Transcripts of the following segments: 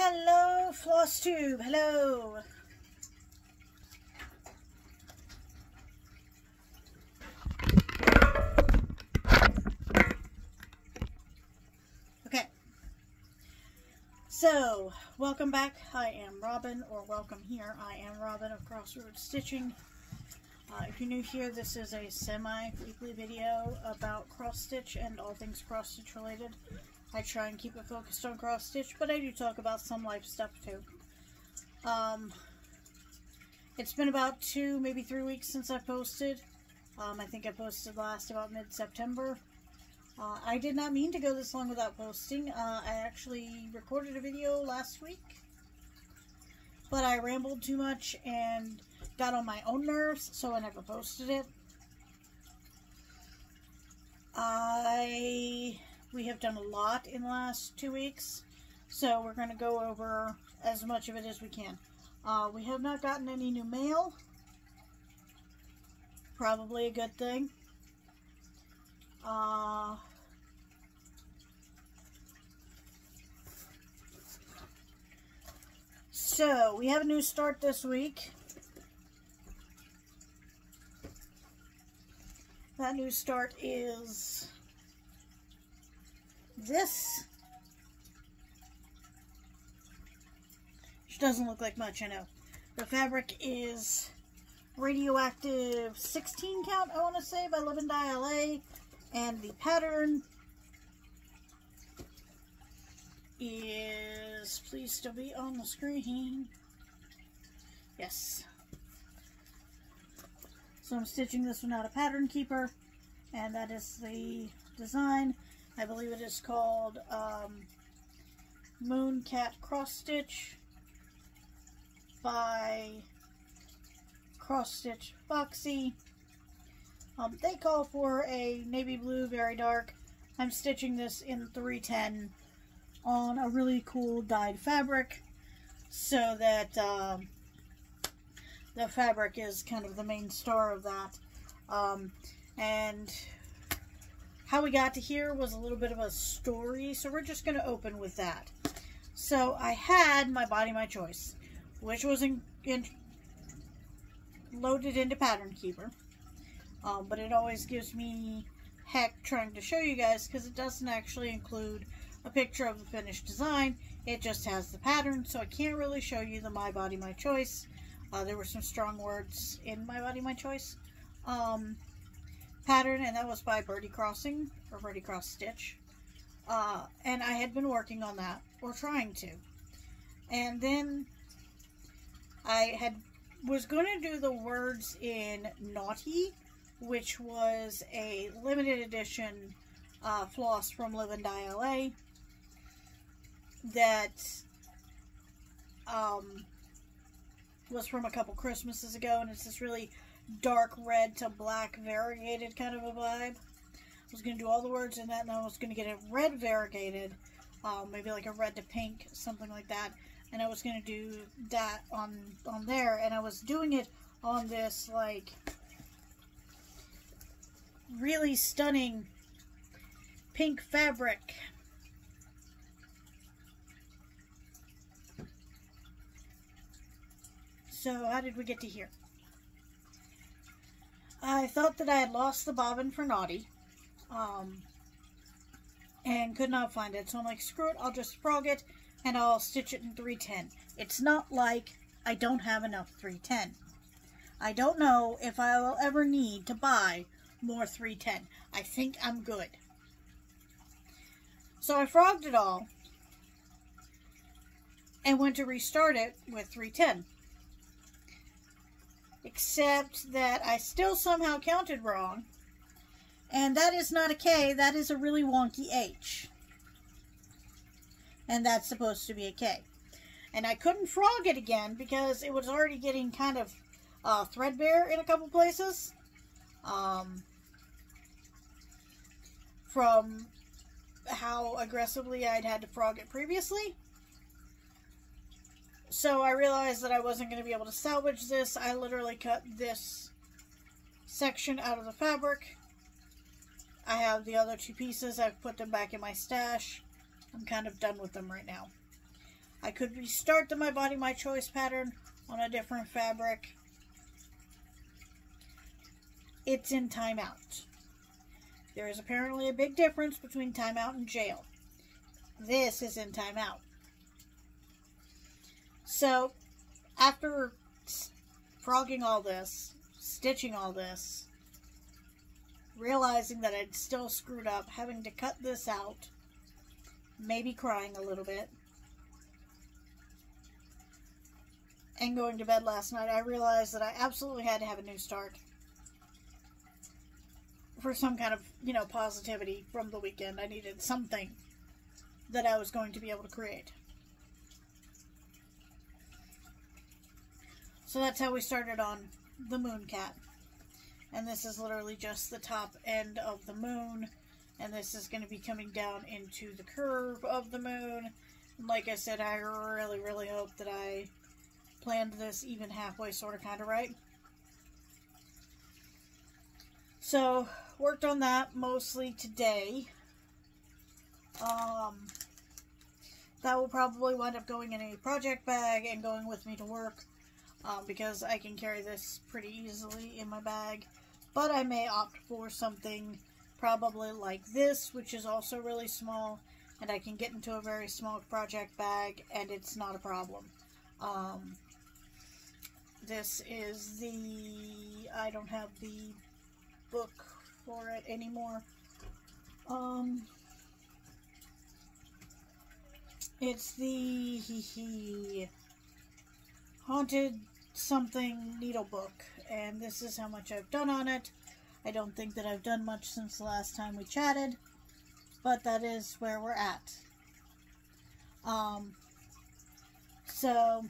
Hello, Flosstube. Hello. Okay. So, welcome back. I am Robin, or welcome here. I am Robin of Crossroads Stitching. If you're new here, this is a semi-weekly video about cross-stitch and all things cross-stitch related. I try and keep it focused on cross-stitch, but I do talk about some life stuff too. It's been about 2, maybe 3 weeks since I posted. I think I posted last about mid-September. I did not mean to go this long without posting. I actually recorded a video last week, but I rambled too much and got on my own nerves, so I never posted it. We have done a lot in the last 2 weeks, so we're going to go over as much of it as we can. We have not gotten any new mail. Probably a good thing. So, we have a new start this week. That new start is this. Which doesn't look like much, I know. The fabric is Radioactive 16 count, I want to say, by Live and Die LA. And the pattern is, please still be on the screen. Yes. So I'm stitching this one out of Pattern Keeper, and that is the design. I believe it is called Moon Cat Cross Stitch by Cross Stitch Foxy. They call for a navy blue, very dark. I'm stitching this in 310 on a really cool dyed fabric, so that the fabric is kind of the main star of that. And how we got to here was a little bit of a story, so we're just going to open with that. So I had my body, my choice, which was loaded into Pattern Keeper. But it always gives me heck trying to show you guys, because it doesn't actually include a picture of the finished design. It just has the pattern, so I can't really show you the My Body, My Choice. There were some strong words in My Body, My Choice pattern, and that was by Birdie Crossing, or Birdie Cross Stitch. And I had been working on that, or trying to. And then I was going to do the words in Naughty, which was a limited edition floss from Live and Die LA that was from a couple Christmases ago, and it's this really dark red to black variegated kind of a vibe. I was going to do all the words in that, and I was going to get it red variegated, maybe like a red to pink, something like that, and I was going to do that on there, and I was doing it on this like really stunning pink fabric. So how did we get to here? I thought that I had lost the bobbin for Naughty, and could not find it. So I'm like, screw it, I'll just frog it, and I'll stitch it in 310. It's not like I don't have enough 310. I don't know if I will ever need to buy more 310. I think I'm good. So I frogged it all, and went to restart it with 310. Except that I still somehow counted wrong. And that is not a K, that is a really wonky H. And that's supposed to be a K. And I couldn't frog it again because it was already getting kind of threadbare in a couple places. From how aggressively I'd had to frog it previously. So I realized that I wasn't going to be able to salvage this. I literally cut this section out of the fabric. I have the other 2 pieces. I've put them back in my stash. I'm kind of done with them right now. I could restart the My Body, My Choice pattern on a different fabric. It's in timeout. There is apparently a big difference between timeout and jail. This is in timeout. So, after frogging all this, stitching all this, realizing that I'd still screwed up, having to cut this out, maybe crying a little bit, and going to bed last night, I realized that I absolutely had to have a new start for some kind of, you know, positivity from the weekend. I needed something that I was going to be able to create. So that's how we started on the moon cat. And this is literally just the top end of the moon. And this is going to be coming down into the curve of the moon. And like I said, I really, really hope that I planned this even halfway sort of kind of right. So, worked on that mostly today. That will probably wind up going in a project bag and going with me to work. Because I can carry this pretty easily in my bag. But I may opt for something probably like this, which is also really small, and I can get into a very small project bag, and it's not a problem. This is the, I don't have the book for it anymore. It's the Haunted Something needle book, and this is how much I've done on it. I don't think that I've done much since the last time we chatted, but that is where we're at. So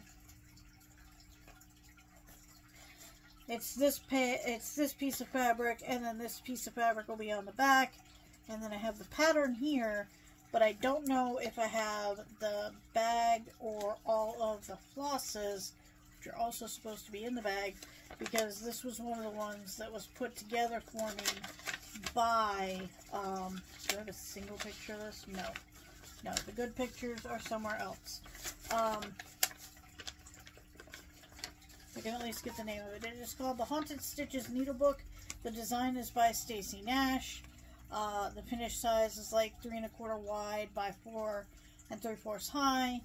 it's this piece of fabric, and then this piece of fabric will be on the back, and then I have the pattern here, but I don't know if I have the bag or all of the flosses, which are also supposed to be in the bag, because this was one of the ones that was put together for me by, do I have a single picture of this? No. No, the good pictures are somewhere else. I can at least get the name of it. It is called the Haunted Stitches Needlebook. The design is by Stacy Nash. The finished size is like 3 1/4 wide by 4 3/4 high.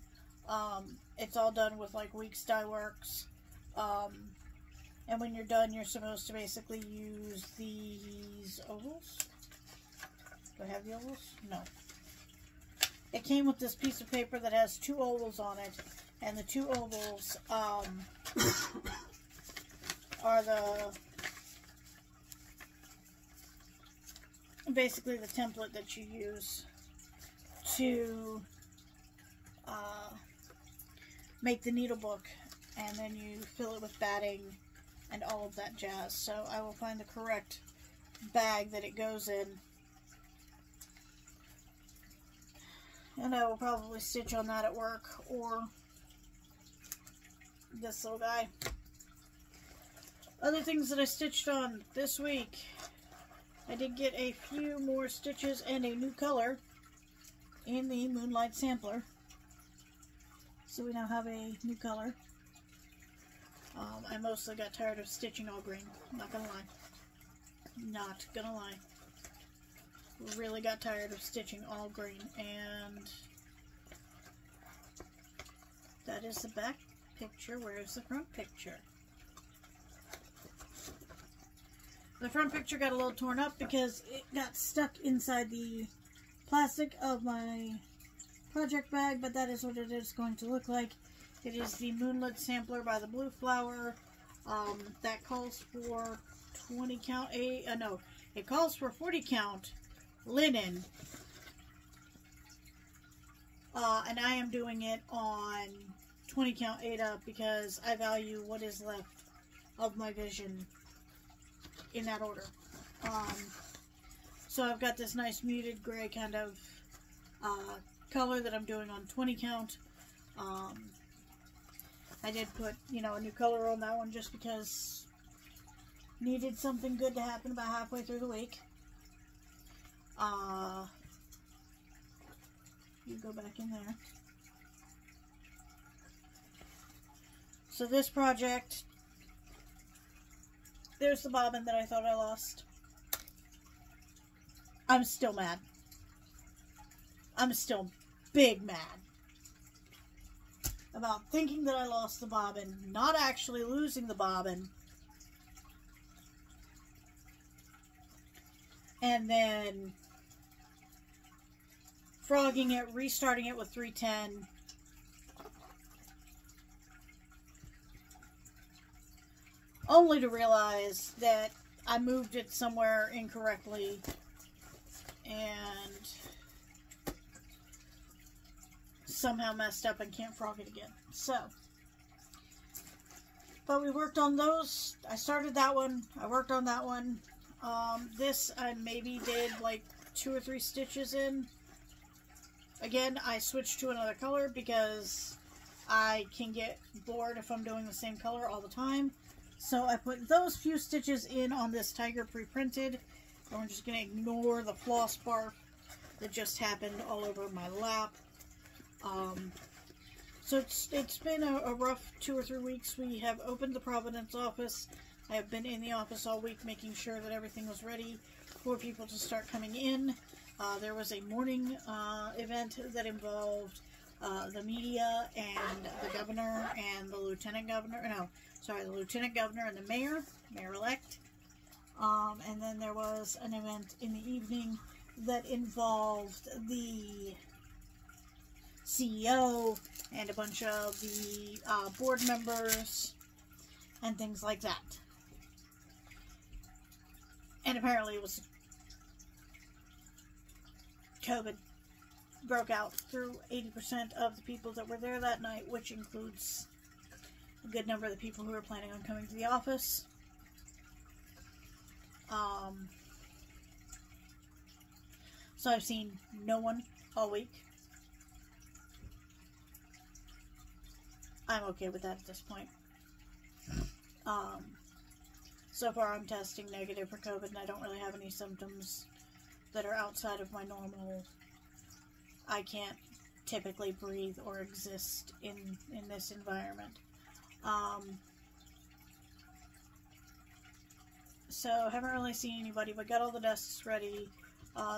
It's all done with like Weeks Dye Works. And when you're done, you're supposed to basically use these ovals. Do I have the ovals? No. It came with this piece of paper that has 2 ovals on it, and the 2 ovals are basically the template that you use to make the needle book, and then you fill it with batting and all of that jazz. So I will find the correct bag that it goes in, and I will probably stitch on that at work, or this little guy. Other things that I stitched on this week, I did get a few more stitches and a new color in the Moonlit Sampler. So we now have a new color. I mostly got tired of stitching all green. Not gonna lie. Not gonna lie. Really got tired of stitching all green. And that is the back picture. Where is the front picture? The front picture got a little torn up because it got stuck inside the plastic of my project bag, but that is what it is going to look like. It is the Moonlit Sampler by the Blue Flower. That calls for 20 count, it calls for 40 count linen. And I am doing it on 20 count 8 up because I value what is left of my vision in that order. So I've got this nice muted gray kind of color that I'm doing on 20 count. I did put, a new color on that one just because needed something good to happen about halfway through the week. You go back in there. So this project, there's the bobbin that I thought I lost. I'm still mad. I'm still big mad about thinking that I lost the bobbin, not actually losing the bobbin, and then frogging it, restarting it with 310, only to realize that I moved it somewhere incorrectly and somehow messed up and can't frog it again. So, but we worked on those. I started that one. I worked on that one. This I maybe did like 2 or 3 stitches in. Again, I switched to another color because I can get bored if I'm doing the same color all the time. So I put those few stitches in on this tiger pre-printed. And we're just going to ignore the floss barf that just happened all over my lap. So it's been a rough 2 or 3 weeks. We have opened the Providence office. I have been in the office all week making sure that everything was ready for people to start coming in. There was a morning event that involved the media and the governor and the lieutenant governor. No, sorry, the lieutenant governor and the mayor-elect. And then there was an event in the evening that involved the CEO and a bunch of the board members and things like that. And apparently it was COVID broke out through 80% of the people that were there that night, which includes a good number of the people who were planning on coming to the office. So I've seen no one all week. I'm okay with that at this point. So far I'm testing negative for COVID and I don't really have any symptoms that are outside of my normal. I can't typically breathe or exist in this environment. So haven't really seen anybody, but got all the desks ready.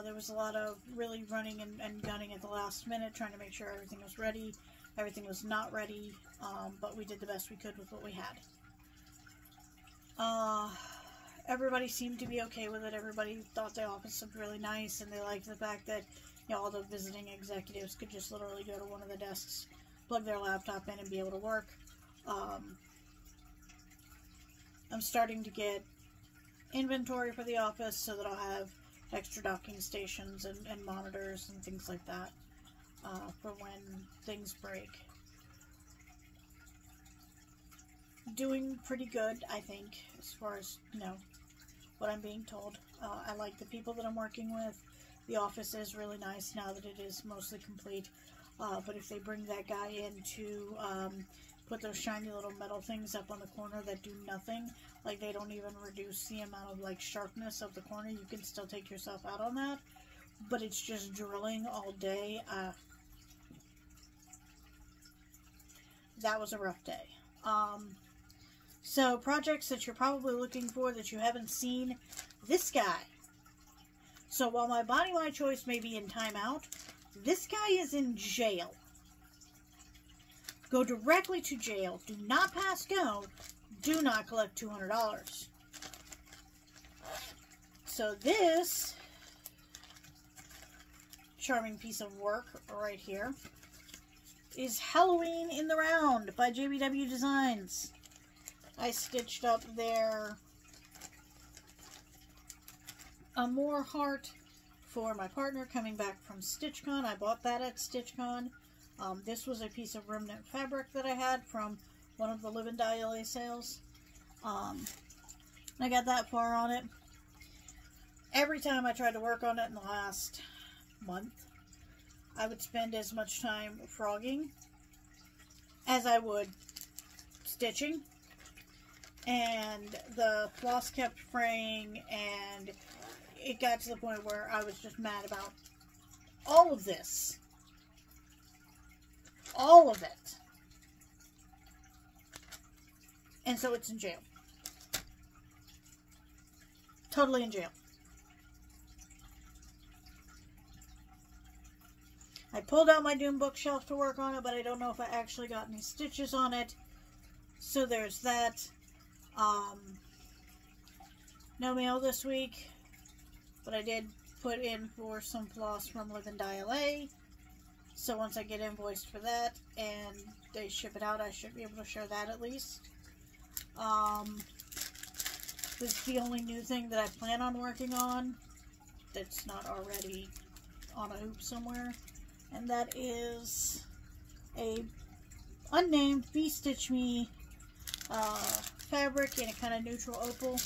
There was a lot of really running and gunning at the last minute, trying to make sure everything was ready. Everything was not ready, but we did the best we could with what we had. Everybody seemed to be okay with it. Everybody thought the office looked really nice, and they liked the fact that, you know, all the visiting executives could just literally go to one of the desks, plug their laptop in, and be able to work. I'm starting to get inventory for the office so that I'll have extra docking stations and monitors and things like that for when things break. Doing pretty good, I think, as far as, you know, what I'm being told. I like the people that I'm working with. The office is really nice now that it is mostly complete. But if they bring that guy in to put those shiny little metal things up on the corner that do nothing, like they don't even reduce the amount of like sharpness of the corner, you can still take yourself out on that. But it's just drilling all day. That was a rough day. So projects that you're probably looking for that you haven't seen, this guy. So while my body, my choice may be in timeout, this guy is in jail. Go directly to jail. Do not pass go. Do not collect $200. So this charming piece of work right here is Halloween in the Round by JBW Designs. I stitched up their Amore heart for my partner coming back from StitchCon. I bought that at StitchCon. This was a piece of remnant fabric that I had from one of the Live and Die LA sales. I got that far on it. Every time I tried to work on it in the last month, I would spend as much time frogging as I would stitching. And the floss kept fraying, and it got to the point where I was just mad about all of this. All of it. And so it's in jail. Totally in jail. I pulled out my Doom bookshelf to work on it, but I don't know if I actually got any stitches on it. So there's that. No mail this week, but I did put in for some floss from Live and Die LA. So once I get invoiced for that and they ship it out, I should be able to share that at least. This is the only new thing that I plan on working on that's not already on a hoop somewhere. And that is a unnamed V-Stitch Me fabric in a kind of neutral opal.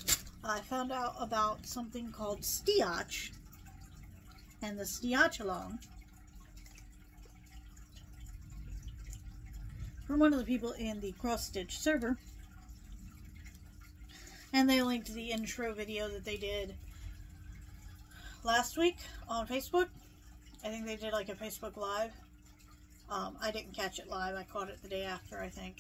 I found out about something called Stiach and the Stiach along from one of the people in the cross stitch server, and they linked the intro video that they did last week on Facebook. I think they did like a Facebook Live. I didn't catch it live. I caught it the day after, I think.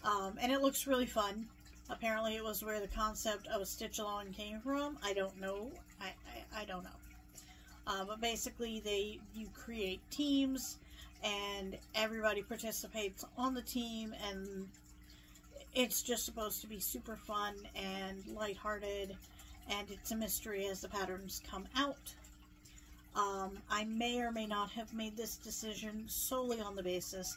And it looks really fun. Apparently it was where the concept of a stitch along came from. I don't know. I don't know. But basically you create teams and everybody participates on the team, and it's just supposed to be super fun and lighthearted, and it's a mystery as the patterns come out. I may or may not have made this decision solely on the basis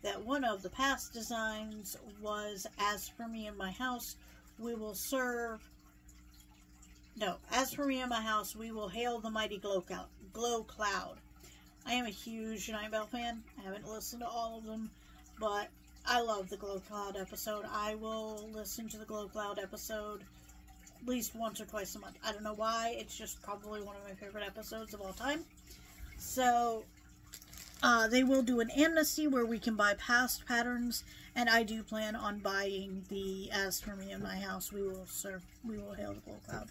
that one of the past designs was, as for me and my house, we will hail the mighty glow cloud. I am a huge Night Vale fan. I haven't listened to all of them, but I love the Glow Cloud episode. I will listen to the Glow Cloud episode at least once or twice a month. I don't know why. It's just probably one of my favorite episodes of all time. So they will do an amnesty where we can buy past patterns, and I do plan on buying the As For Me in My House, we will hail the Glow Cloud.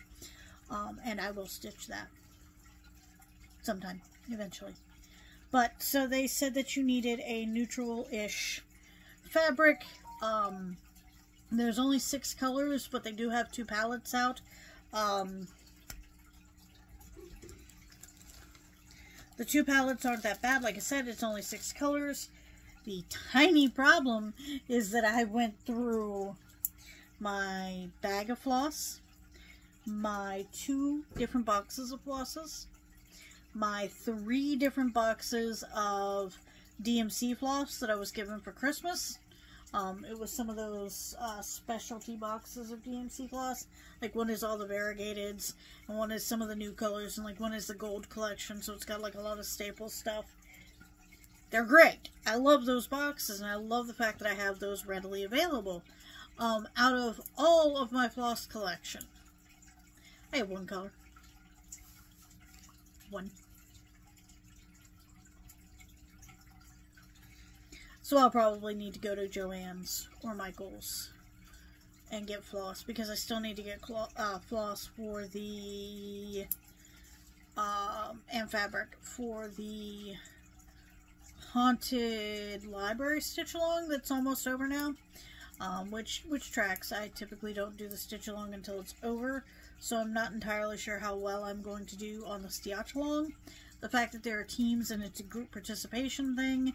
And I will stitch that sometime, eventually. But, so they said that you needed a neutral-ish fabric. There's only 6 colors, but they do have 2 palettes out. The 2 palettes aren't that bad. Like I said, it's only 6 colors. The tiny problem is that I went through my bag of floss, my 2 different boxes of flosses, my 3 different boxes of DMC floss that I was given for Christmas. It was some of those specialty boxes of DMC floss. Like, one is all the variegateds, and one is some of the new colors, and like one is the gold collection, so it's got like a lot of staple stuff. They're great. I love those boxes, and I love the fact that I have those readily available. Out of all of my floss collection, I have 1 color. 1. So I'll probably need to go to Joann's or Michael's and get floss, because I still need to get floss for the and fabric for the Haunted Library stitch along that's almost over now, which tracks. I typically don't do the stitch along until it's over, so I'm not entirely sure how well I'm going to do on the stitch along. The fact that there are teams and it's a group participation thing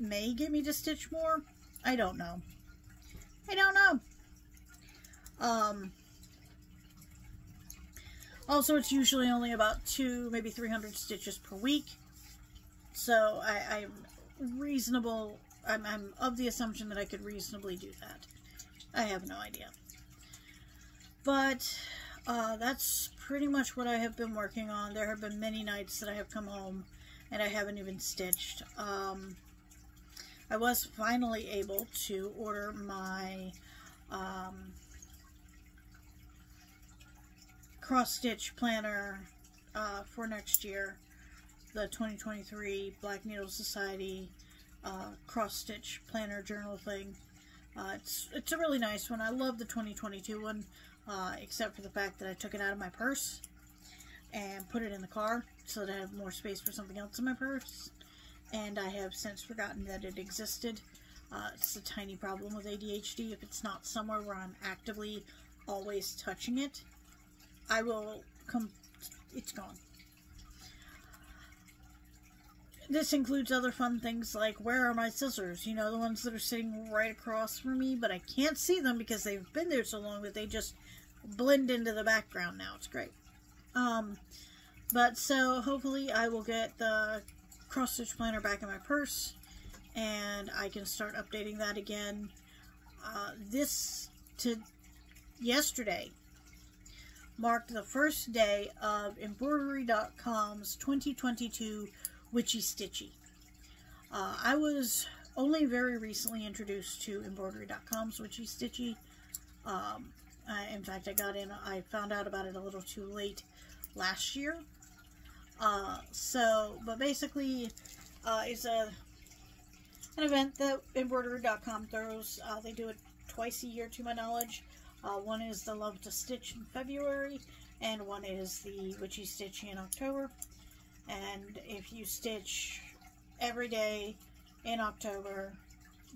may get me to stitch more. I don't know. Also, it's usually only about 2, maybe 300 stitches per week. So I'm reasonable. I'm of the assumption that I could reasonably do that. I have no idea. But that's pretty much what I have been working on. There have been many nights that I have come home and I haven't even stitched. I was finally able to order my cross-stitch planner for next year, the 2023 Black Needle Society cross-stitch planner journal thing. It's a really nice one. I love the 2022 one, except for the fact that I took it out of my purse and put it in the car so that I have more space for something else in my purse, and I have since forgotten that it existed. It's a tiny problem with ADHD. If it's not somewhere where I'm actively always touching it, I will it's gone. This includes other fun things like, where are my scissors? You know, the ones that are sitting right across from me, but I can't see them because they've been there so long that they just blend into the background now. It's great. But so hopefully I will get the cross-stitch planner back in my purse and I can start updating that again. Yesterday marked the first day of Embroidery.com's 2022 Witchy Stitchy. I was only very recently introduced to Embroidery.com's Witchy Stitchy. In fact, I found out about it a little too late last year. But basically, it's an event that Embroidery.com throws. They do it twice a year, to my knowledge. One is the Love to Stitch in February, and one is the Witchy Stitchy in October. And if you stitch every day in October,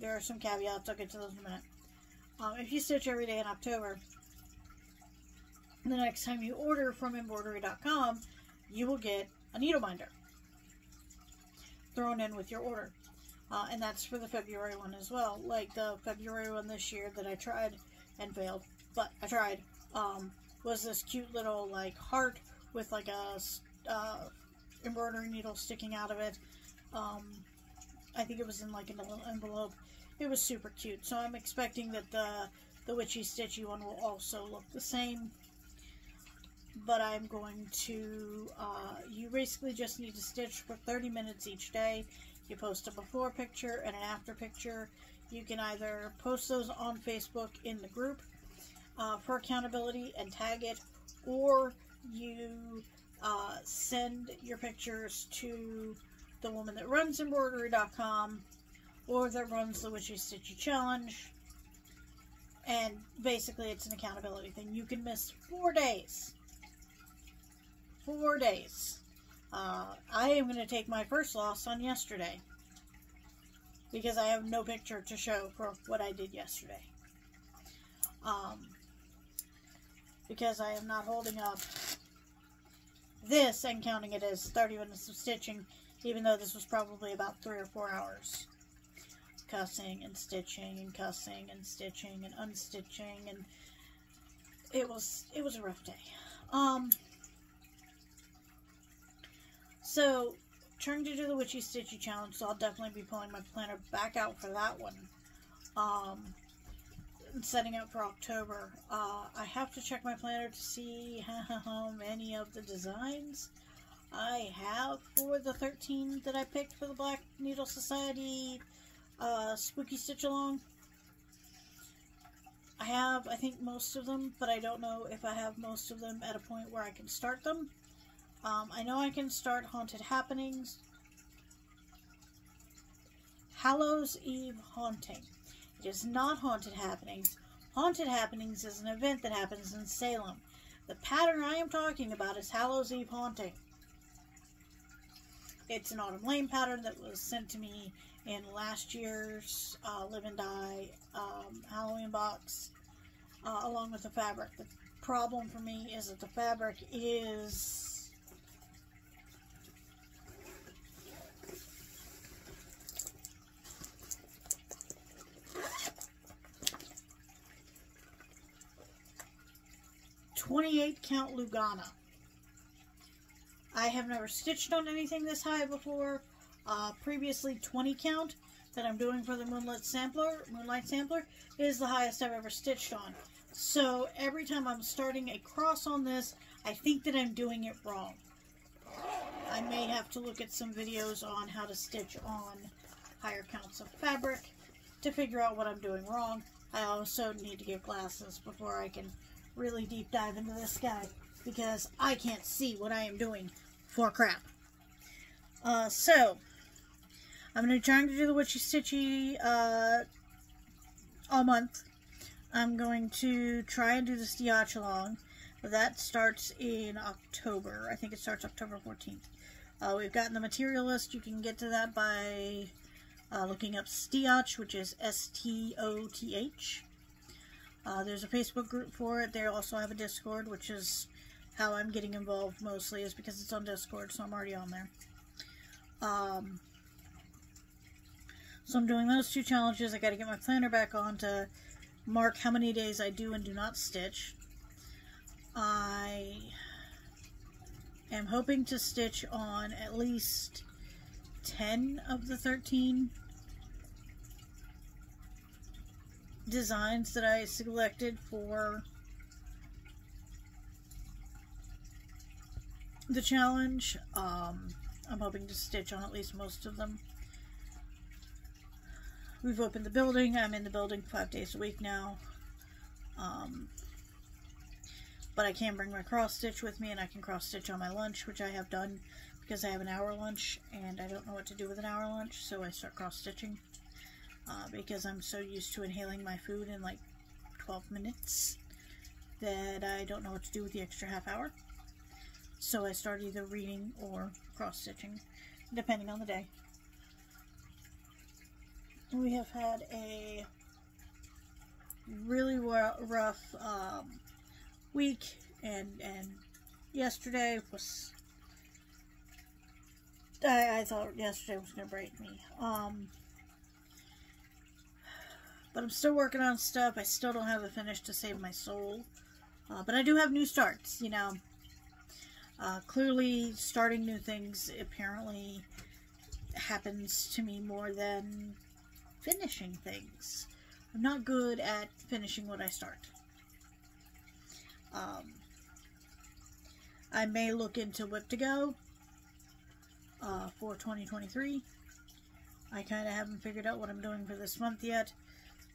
there are some caveats, I'll get to those in a minute. If you stitch every day in October, the next time you order from Embroidery.com, you will get a needle binder thrown in with your order. And that's for the February one as well. Like the February one this year that I tried and failed, but I tried, was this cute little like heart with like a embroidery needle sticking out of it. I think it was in like a little envelope. It was super cute. So I'm expecting that the Witchy Stitchy one will also look the same. But I'm going to, you basically just need to stitch for 30 minutes each day. You post a before picture and an after picture. You can either post those on Facebook in the group for accountability and tag it, or you send your pictures to the woman that runs Embroidery.com or that runs the Witchy Stitchy Challenge, and basically it's an accountability thing. You can miss 4 days. 4 days. I am going to take my first loss on yesterday because I have no picture to show for what I did yesterday. Because I am not holding up this and counting it as 30 minutes of stitching, even though this was probably about 3 or 4 hours. Cussing and stitching and cussing and stitching and unstitching, and it was a rough day. So, trying to do the Witchy Stitchy Challenge, so I'll definitely be pulling my planner back out for that one. Setting up for October. I have to check my planner to see how many of the designs I have for the 13 that I picked for the Black Needle Society Spooky Stitch Along. I have, I think, most of them, but I don't know if I have most of them at a point where I can start them. I know I can start Haunted Happenings. Hallows Eve Haunting. It is not Haunted Happenings. Haunted Happenings is an event that happens in Salem. The pattern I am talking about is Hallows Eve Haunting. It's an Autumn Lane pattern that was sent to me in last year's Live and Die Halloween box, along with the fabric. The problem for me is that the fabric is... .28 count Lugana. I have never stitched on anything this high before. Previously 20 count that I'm doing for the Moonlit Sampler is the highest I've ever stitched on. So every time I'm starting a cross on this, I think that I'm doing it wrong. I may have to look at some videos on how to stitch on higher counts of fabric to figure out what I'm doing wrong. I also need to get glasses before I can really deep dive into this guy, because I can't see what I am doing for crap. So I'm going to try to do the Witchy Stitchy all month. I'm going to try and do the Stitch Along. That starts in October. I think it starts October 14th. We've gotten the material list. You can get to that by looking up Stoth, which is S-T-O-T-H. There's a Facebook group for it. They also have a Discord, which is how I'm getting involved mostly, is because it's on Discord, so I'm already on there. So I'm doing those 2 challenges. I got to get my planner back on to mark how many days I do and do not stitch. I am hoping to stitch on at least 10 of the 13 designs that I selected for the challenge. I'm hoping to stitch on at least most of them. We've opened the building. I'm in the building 5 days a week now. But I can bring my cross stitch with me, and I can cross stitch on my lunch, which I have done because I have an hour lunch and I don't know what to do with an hour lunch, so I start cross stitching because I'm so used to inhaling my food in like 12 minutes that I don't know what to do with the extra half hour. So I start either reading or cross stitching, depending on the day. We have had a really rough week, and yesterday was, I thought yesterday was going to break me. But I'm still working on stuff. I still don't have a finish to save my soul. But I do have new starts, you know. Clearly, starting new things apparently happens to me more than finishing things. I'm not good at finishing what I start. I may look into Whip to Go for 2023. I kind of haven't figured out what I'm doing for this month yet,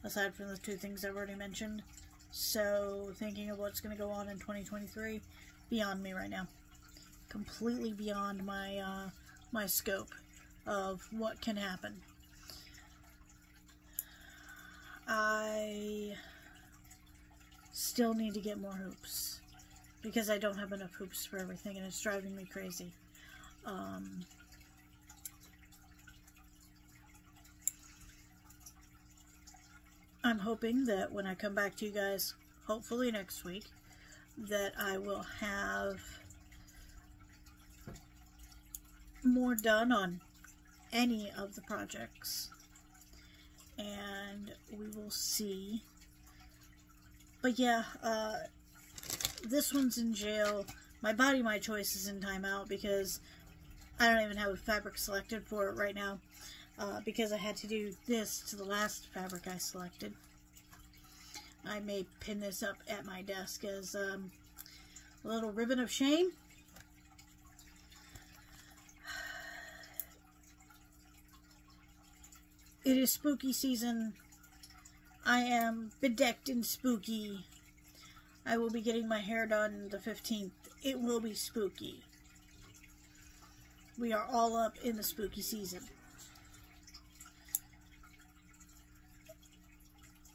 aside from the 2 things I've already mentioned. So, thinking of what's going to go on in 2023, beyond me right now. Completely beyond my my scope of what can happen. I still need to get more hoops because I don't have enough hoops for everything, and it's driving me crazy. I'm hoping that when I come back to you guys, hopefully next week, that I will have more done on any of the projects, and we will see. But yeah, this one's in jail. My Body My Choice is in timeout because I don't even have a fabric selected for it right now, because I had to do this to the last fabric I selected. I may pin this up at my desk as a little ribbon of shame. It is spooky season. I am bedecked in spooky. I will be getting my hair done the 15th. It will be spooky. We are all up in the spooky season.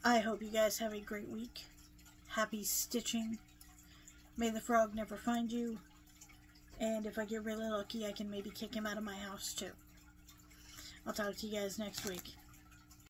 I hope you guys have a great week. Happy stitching. May the frog never find you. And if I get really lucky, I can maybe kick him out of my house too. I'll talk to you guys next week.